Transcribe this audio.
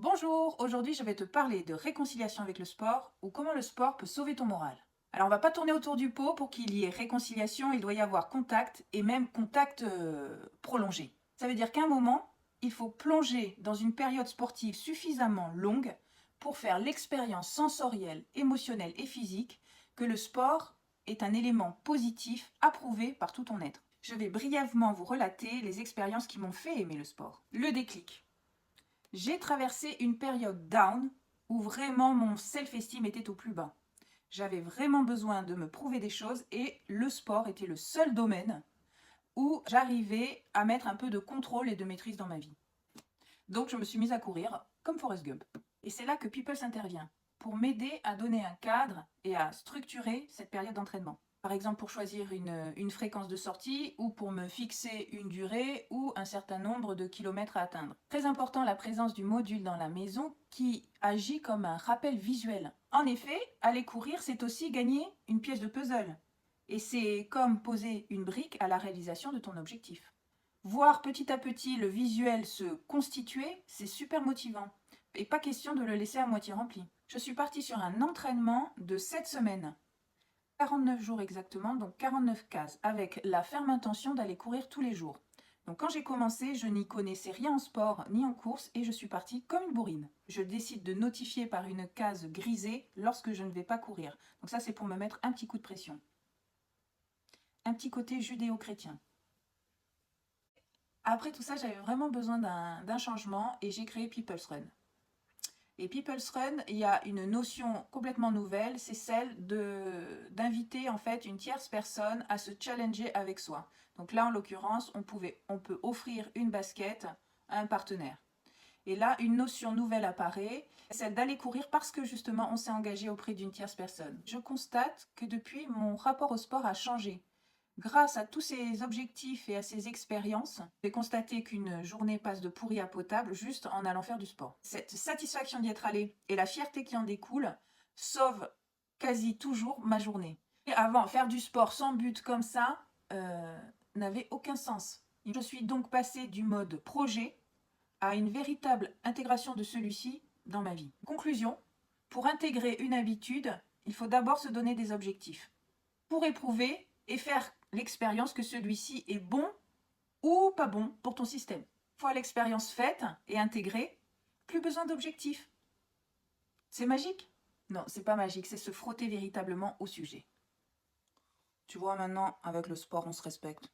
Bonjour, aujourd'hui je vais te parler de réconciliation avec le sport ou comment le sport peut sauver ton moral. Alors on va pas tourner autour du pot, pour qu'il y ait réconciliation, il doit y avoir contact et même contact prolongé. Ça veut dire qu'à un moment, il faut plonger dans une période sportive suffisamment longue pour faire l'expérience sensorielle, émotionnelle et physique que le sport est un élément positif approuvé par tout ton être. Je vais brièvement vous relater les expériences qui m'ont fait aimer le sport. Le déclic. J'ai traversé une période down où vraiment mon self-esteem était au plus bas. J'avais vraiment besoin de me prouver des choses et le sport était le seul domaine où j'arrivais à mettre un peu de contrôle et de maîtrise dans ma vie. Donc je me suis mise à courir comme Forrest Gump. Et c'est là que Peoples intervient pour m'aider à donner un cadre et à structurer cette période d'entraînement. Par exemple pour choisir une fréquence de sortie ou pour me fixer une durée ou un certain nombre de kilomètres à atteindre. Très important, la présence du module dans la maison qui agit comme un rappel visuel. En effet, aller courir, c'est aussi gagner une pièce de puzzle. Et c'est comme poser une brique à la réalisation de ton objectif. Voir petit à petit le visuel se constituer, c'est super motivant. Et pas question de le laisser à moitié rempli. Je suis partie sur un entraînement de 7 semaines. 49 jours exactement, donc 49 cases, avec la ferme intention d'aller courir tous les jours. Donc quand j'ai commencé, je n'y connaissais rien en sport ni en course et je suis partie comme une bourrine. Je décide de notifier par une case grisée lorsque je ne vais pas courir. Donc ça c'est pour me mettre un petit coup de pression. Un petit côté judéo-chrétien. Après tout ça, j'avais vraiment besoin d'un changement et j'ai créé People's Run. Et People's Run, il y a une notion complètement nouvelle, c'est celle d'inviter en fait une tierce personne à se challenger avec soi. Donc là, en l'occurrence, on peut offrir une basket à un partenaire. Et là, une notion nouvelle apparaît, celle d'aller courir parce que justement, on s'est engagé auprès d'une tierce personne. Je constate que depuis, mon rapport au sport a changé. Grâce à tous ces objectifs et à ces expériences, j'ai constaté qu'une journée passe de pourri à potable juste en allant faire du sport. Cette satisfaction d'y être allé et la fierté qui en découle sauvent quasi toujours ma journée. Et avant, faire du sport sans but comme ça n'avait aucun sens. Je suis donc passée du mode projet à une véritable intégration de celui-ci dans ma vie. Conclusion, pour intégrer une habitude, il faut d'abord se donner des objectifs. Pour éprouver et faire l'expérience que celui-ci est bon ou pas bon pour ton système. Une fois l'expérience faite et intégrée, plus besoin d'objectifs. C'est magique? Non, c'est pas magique, c'est se frotter véritablement au sujet. Tu vois, maintenant, avec le sport, on se respecte.